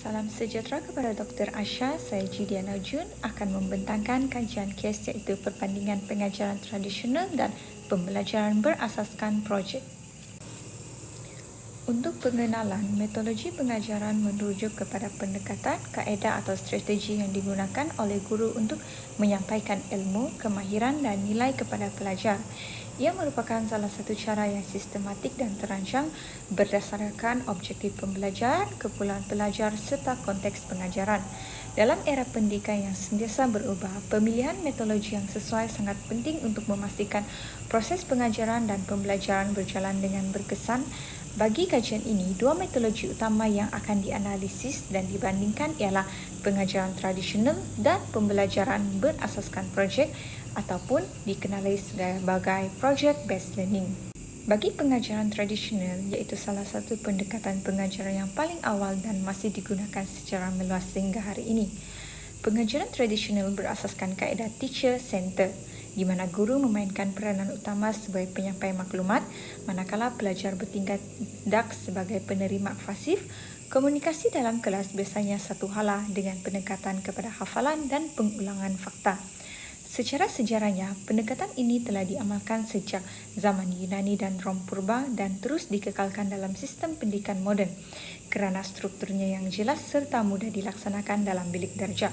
Salam sejahtera kepada Dr. Asha. Saya Jidiana Jun akan membentangkan kajian kes iaitu perbandingan pengajaran tradisional dan pembelajaran berasaskan projek. Untuk pengenalan, metodologi pengajaran merujuk kepada pendekatan, kaedah atau strategi yang digunakan oleh guru untuk menyampaikan ilmu, kemahiran dan nilai kepada pelajar. Ia merupakan salah satu cara yang sistematik dan terancang berdasarkan objektif pembelajaran, kepulauan pelajar serta konteks pengajaran. Dalam era pendidikan yang sentiasa berubah, pemilihan metodologi yang sesuai sangat penting untuk memastikan proses pengajaran dan pembelajaran berjalan dengan berkesan. Bagi kajian ini, dua metodologi utama yang akan dianalisis dan dibandingkan ialah pengajaran tradisional dan pembelajaran berasaskan projek ataupun dikenali sebagai project-based learning. Bagi pengajaran tradisional, iaitu salah satu pendekatan pengajaran yang paling awal dan masih digunakan secara meluas sehingga hari ini. Pengajaran tradisional berasaskan kaedah teacher-centered, di mana guru memainkan peranan utama sebagai penyampai maklumat, manakala pelajar bertindak sebagai penerima pasif. Komunikasi dalam kelas biasanya satu hala dengan pendekatan kepada hafalan dan pengulangan fakta. Secara sejarahnya, pendekatan ini telah diamalkan sejak zaman Yunani dan Rom Purba dan terus dikekalkan dalam sistem pendidikan moden kerana strukturnya yang jelas serta mudah dilaksanakan dalam bilik darjah.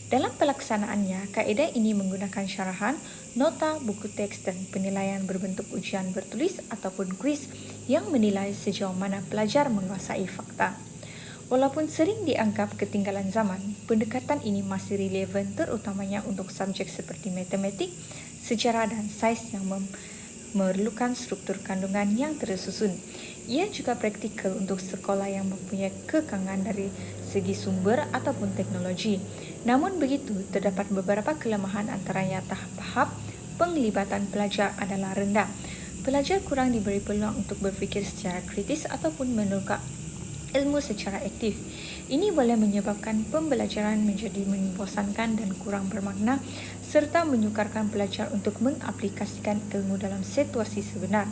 Dalam pelaksanaannya, kaedah ini menggunakan syarahan, nota, buku teks dan penilaian berbentuk ujian bertulis ataupun kuis yang menilai sejauh mana pelajar menguasai fakta. Walaupun sering dianggap ketinggalan zaman, pendekatan ini masih relevan terutamanya untuk subjek seperti matematik, sejarah dan sains yang memerlukan struktur kandungan yang tersusun. Ia juga praktikal untuk sekolah yang mempunyai kekangan dari segi sumber ataupun teknologi. Namun begitu, terdapat beberapa kelemahan antaranya tahap penglibatan pelajar adalah rendah. Pelajar kurang diberi peluang untuk berfikir secara kritis ataupun menukar ilmu secara aktif. Ini boleh menyebabkan pembelajaran menjadi membosankan dan kurang bermakna serta menyukarkan pelajar untuk mengaplikasikan ilmu dalam situasi sebenar.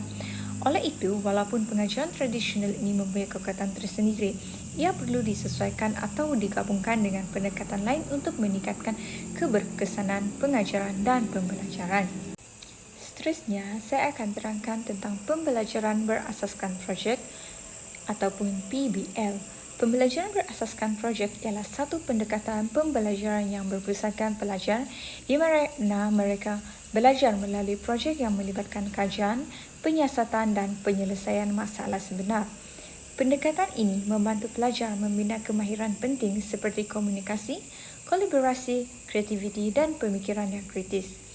Oleh itu, walaupun pengajaran tradisional ini mempunyai kekuatan tersendiri, ia perlu disesuaikan atau digabungkan dengan pendekatan lain untuk meningkatkan keberkesanan pengajaran dan pembelajaran. Seterusnya, saya akan terangkan tentang pembelajaran berasaskan projek ataupun PBL. Pembelajaran berasaskan projek ialah satu pendekatan pembelajaran yang berpusatkan pelajar di mana mereka belajar melalui projek yang melibatkan kajian, penyiasatan dan penyelesaian masalah sebenar. Pendekatan ini membantu pelajar membina kemahiran penting seperti komunikasi, kolaborasi, kreativiti dan pemikiran yang kritis.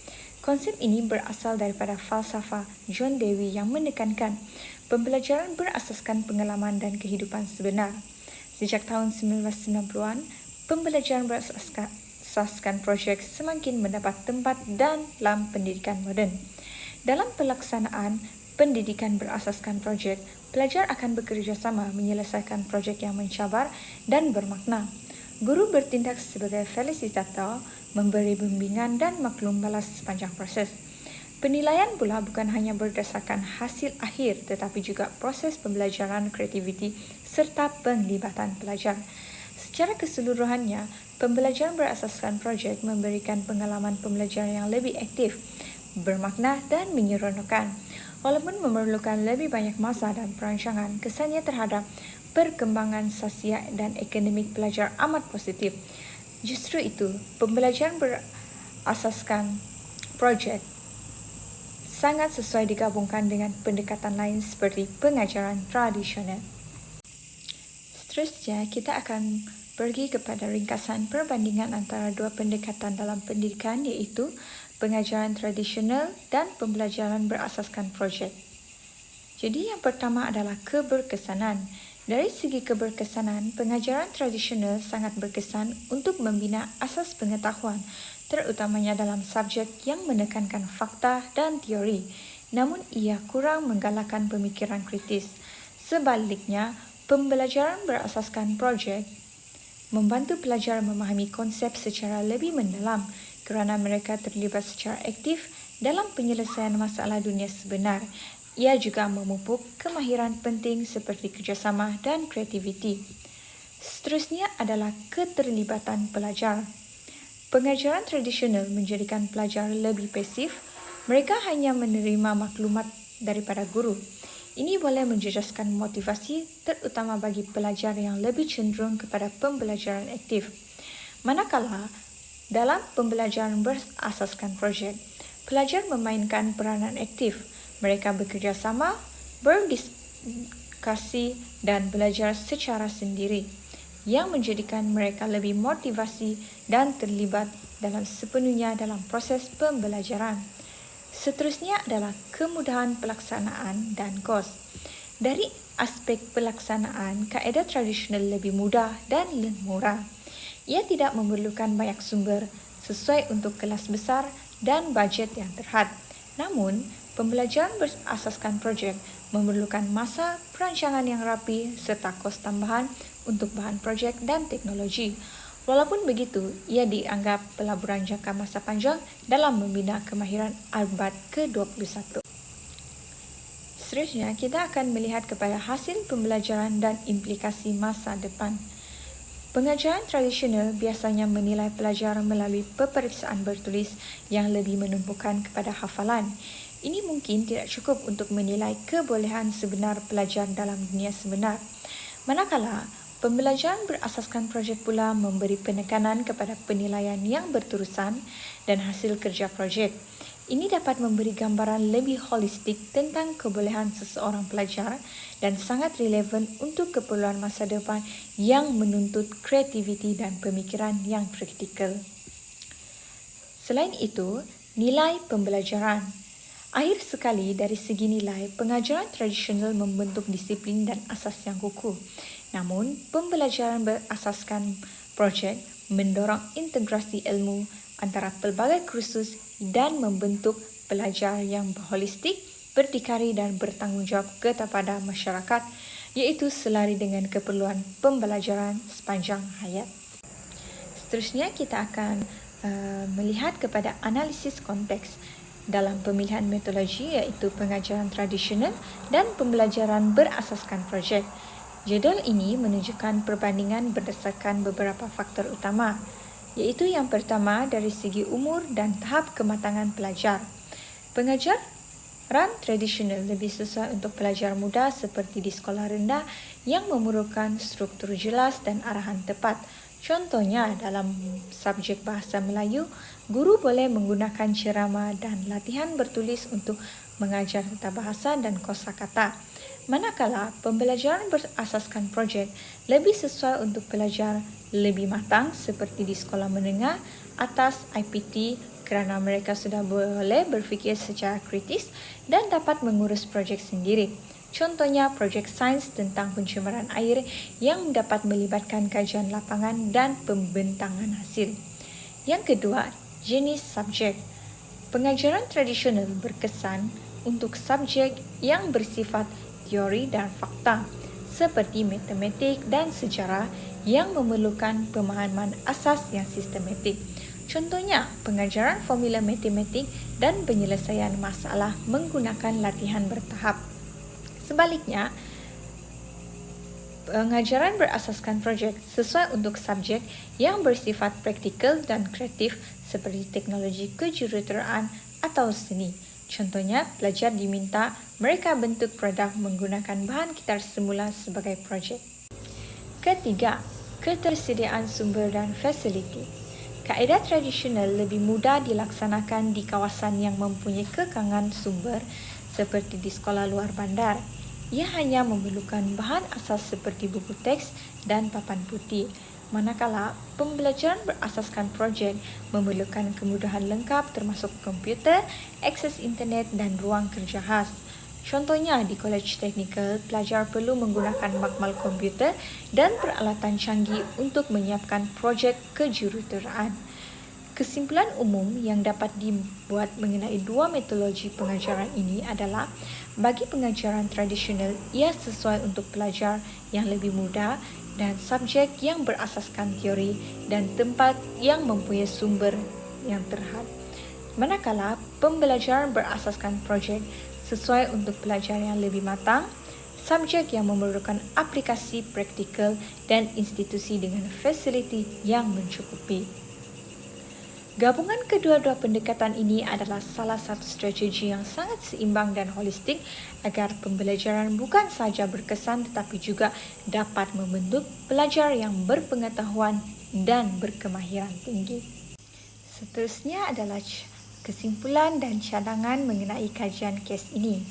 Konsep ini berasal daripada falsafah John Dewey yang menekankan pembelajaran berasaskan pengalaman dan kehidupan sebenar. Sejak tahun 1990-an, pembelajaran berasaskan projek semakin mendapat tempat dalam pendidikan moden. Dalam pelaksanaan pendidikan berasaskan projek, pelajar akan bekerjasama menyelesaikan projek yang mencabar dan bermakna. Guru bertindak sebagai fasilitator, memberi bimbingan dan maklum balas sepanjang proses. Penilaian pula bukan hanya berdasarkan hasil akhir tetapi juga proses pembelajaran, kreativiti serta penglibatan pelajar. Secara keseluruhannya, pembelajaran berasaskan projek memberikan pengalaman pembelajaran yang lebih aktif, bermakna dan menyeronokkan. Walaupun memerlukan lebih banyak masa dan perancangan, kesannya terhadap perkembangan sosial dan akademik pelajar amat positif. Justru itu, pembelajaran berasaskan projek sangat sesuai digabungkan dengan pendekatan lain seperti pengajaran tradisional. Seterusnya, kita akan pergi kepada ringkasan perbandingan antara dua pendekatan dalam pendidikan iaitu pengajaran tradisional dan pembelajaran berasaskan projek. Jadi yang pertama adalah keberkesanan. Dari segi keberkesanan, pengajaran tradisional sangat berkesan untuk membina asas pengetahuan, terutamanya dalam subjek yang menekankan fakta dan teori, namun ia kurang menggalakkan pemikiran kritis. Sebaliknya, pembelajaran berasaskan projek membantu pelajar memahami konsep secara lebih mendalam kerana mereka terlibat secara aktif dalam penyelesaian masalah dunia sebenar. Ia juga memupuk kemahiran penting seperti kerjasama dan kreativiti. Seterusnya adalah keterlibatan pelajar. Pengajaran tradisional menjadikan pelajar lebih pasif. Mereka hanya menerima maklumat daripada guru. Ini boleh menjejaskan motivasi, terutama bagi pelajar yang lebih cenderung kepada pembelajaran aktif. Manakala dalam pembelajaran berasaskan projek, pelajar memainkan peranan aktif. Mereka bekerjasama, berdiskusi dan belajar secara sendiri, yang menjadikan mereka lebih motivasi dan terlibat dalam sepenuhnya dalam proses pembelajaran. Seterusnya adalah kemudahan pelaksanaan dan kos. Dari aspek pelaksanaan, kaedah tradisional lebih mudah dan murah. Ia tidak memerlukan banyak sumber sesuai untuk kelas besar dan bajet yang terhad. Namun, pembelajaran berasaskan projek memerlukan masa perancangan yang rapi serta kos tambahan untuk bahan projek dan teknologi. Walaupun begitu, ia dianggap pelaburan jangka masa panjang dalam membina kemahiran abad ke-21. Seterusnya, kita akan melihat kepada hasil pembelajaran dan implikasi masa depan. Pengajaran tradisional biasanya menilai pelajar melalui peperiksaan bertulis yang lebih menumpukan kepada hafalan. Ini mungkin tidak cukup untuk menilai kebolehan sebenar pelajar dalam dunia sebenar. Manakala, pembelajaran berasaskan projek pula memberi penekanan kepada penilaian yang berterusan dan hasil kerja projek. Ini dapat memberi gambaran lebih holistik tentang kebolehan seseorang pelajar dan sangat relevan untuk keperluan masa depan yang menuntut kreativiti dan pemikiran yang praktikal. Selain itu, nilai pembelajaran. Akhir sekali, dari segi nilai, pengajaran tradisional membentuk disiplin dan asas yang kukuh. Namun, pembelajaran berasaskan projek mendorong integrasi ilmu antara pelbagai kursus dan membentuk pelajar yang holistik, berdikari dan bertanggungjawab kepada masyarakat, iaitu selari dengan keperluan pembelajaran sepanjang hayat. Seterusnya kita akan melihat kepada analisis konteks dalam pemilihan metodologi, iaitu pengajaran tradisional dan pembelajaran berasaskan projek. Jadual ini menunjukkan perbandingan berdasarkan beberapa faktor utama, iaitu yang pertama dari segi umur dan tahap kematangan pelajar. Pengajaran tradisional lebih sesuai untuk pelajar muda seperti di sekolah rendah yang memerlukan struktur jelas dan arahan tepat. Contohnya, dalam subjek bahasa Melayu, guru boleh menggunakan ceramah dan latihan bertulis untuk mengajar tata bahasa dan kosakata. Manakala pembelajaran berasaskan projek lebih sesuai untuk pelajar lebih matang seperti di sekolah menengah atas IPT kerana mereka sudah boleh berfikir secara kritis dan dapat mengurus projek sendiri. Contohnya projek sains tentang pencemaran air yang dapat melibatkan kajian lapangan dan pembentangan hasil. Yang kedua, jenis subjek. Pengajaran tradisional berkesan untuk subjek yang bersifat teori dan fakta, seperti matematik dan sejarah yang memerlukan pemahaman asas yang sistematik. Contohnya, pengajaran formula matematik dan penyelesaian masalah menggunakan latihan bertahap. Sebaliknya, pengajaran berasaskan projek sesuai untuk subjek yang bersifat praktikal dan kreatif seperti teknologi kejuruteraan atau seni. Contohnya, pelajar diminta mereka bentuk produk menggunakan bahan kitar semula sebagai projek. Ketiga, ketersediaan sumber dan fasiliti. Kaedah tradisional lebih mudah dilaksanakan di kawasan yang mempunyai kekangan sumber seperti di sekolah luar bandar. Ia hanya memerlukan bahan asas seperti buku teks dan papan putih. Manakala pembelajaran berasaskan projek memerlukan kemudahan lengkap termasuk komputer, akses internet dan ruang kerja khas. Contohnya, di Kolej Teknikal, pelajar perlu menggunakan makmal komputer dan peralatan canggih untuk menyiapkan projek kejuruteraan. Kesimpulan umum yang dapat dibuat mengenai dua metodologi pengajaran ini adalah, bagi pengajaran tradisional, ia sesuai untuk pelajar yang lebih muda dan subjek yang berasaskan teori dan tempat yang mempunyai sumber yang terhad. Manakala pembelajaran berasaskan projek sesuai untuk pelajar yang lebih matang, subjek yang memerlukan aplikasi praktikal dan institusi dengan fasiliti yang mencukupi. Gabungan kedua-dua pendekatan ini adalah salah satu strategi yang sangat seimbang dan holistik agar pembelajaran bukan sahaja berkesan tetapi juga dapat membentuk pelajar yang berpengetahuan dan berkemahiran tinggi. Seterusnya adalah kesimpulan dan cadangan mengenai kajian kes ini.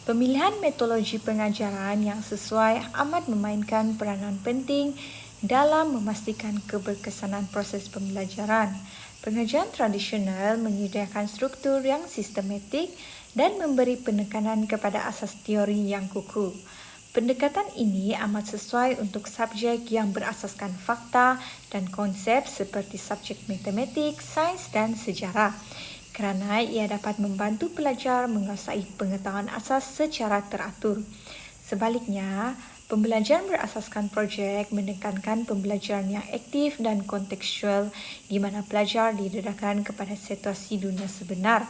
Pemilihan metodologi pengajaran yang sesuai amat memainkan peranan penting dalam memastikan keberkesanan proses pembelajaran. Pengajaran tradisional menyediakan struktur yang sistematik dan memberi penekanan kepada asas teori yang kukuh. Pendekatan ini amat sesuai untuk subjek yang berasaskan fakta dan konsep seperti subjek matematik, sains dan sejarah, kerana ia dapat membantu pelajar menguasai pengetahuan asas secara teratur. Sebaliknya, pembelajaran berasaskan projek menekankan pembelajaran yang aktif dan kontekstual di mana pelajar didedahkan kepada situasi dunia sebenar.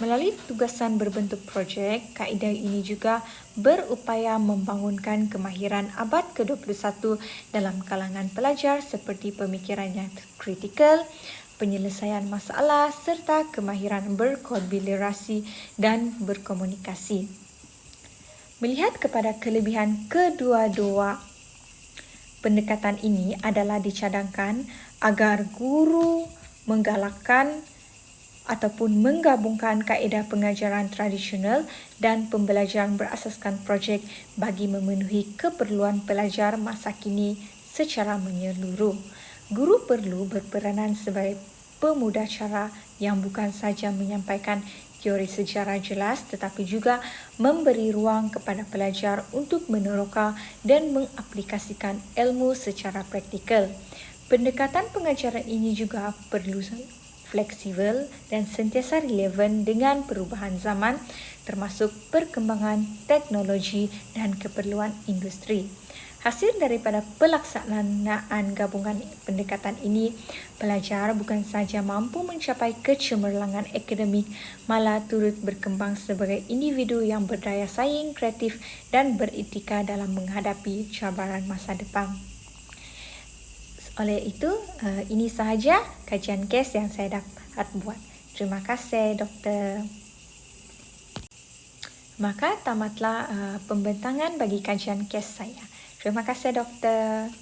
Melalui tugasan berbentuk projek, kaedah ini juga berupaya membangunkan kemahiran abad ke-21 dalam kalangan pelajar seperti pemikiran yang kritikal, penyelesaian masalah serta kemahiran berkolaborasi dan berkomunikasi. Melihat kepada kelebihan kedua-dua pendekatan ini adalah dicadangkan agar guru menggalakkan ataupun menggabungkan kaedah pengajaran tradisional dan pembelajaran berasaskan projek bagi memenuhi keperluan pelajar masa kini secara menyeluruh. Guru perlu berperanan sebagai pemudacara yang bukan sahaja menyampaikan teori sejarah jelas tetapi juga memberi ruang kepada pelajar untuk meneroka dan mengaplikasikan ilmu secara praktikal. Pendekatan pengajaran ini juga perlu fleksibel dan sentiasa relevan dengan perubahan zaman termasuk perkembangan teknologi dan keperluan industri. Hasil daripada pelaksanaan gabungan pendekatan ini, pelajar bukan sahaja mampu mencapai kecemerlangan akademik, malah turut berkembang sebagai individu yang berdaya saing, kreatif dan beretika dalam menghadapi cabaran masa depan. Oleh itu, ini sahaja kajian kes yang saya dapat buat. Terima kasih, Doktor. Maka tamatlah pembentangan bagi kajian kes saya. Terima kasih, Doktor.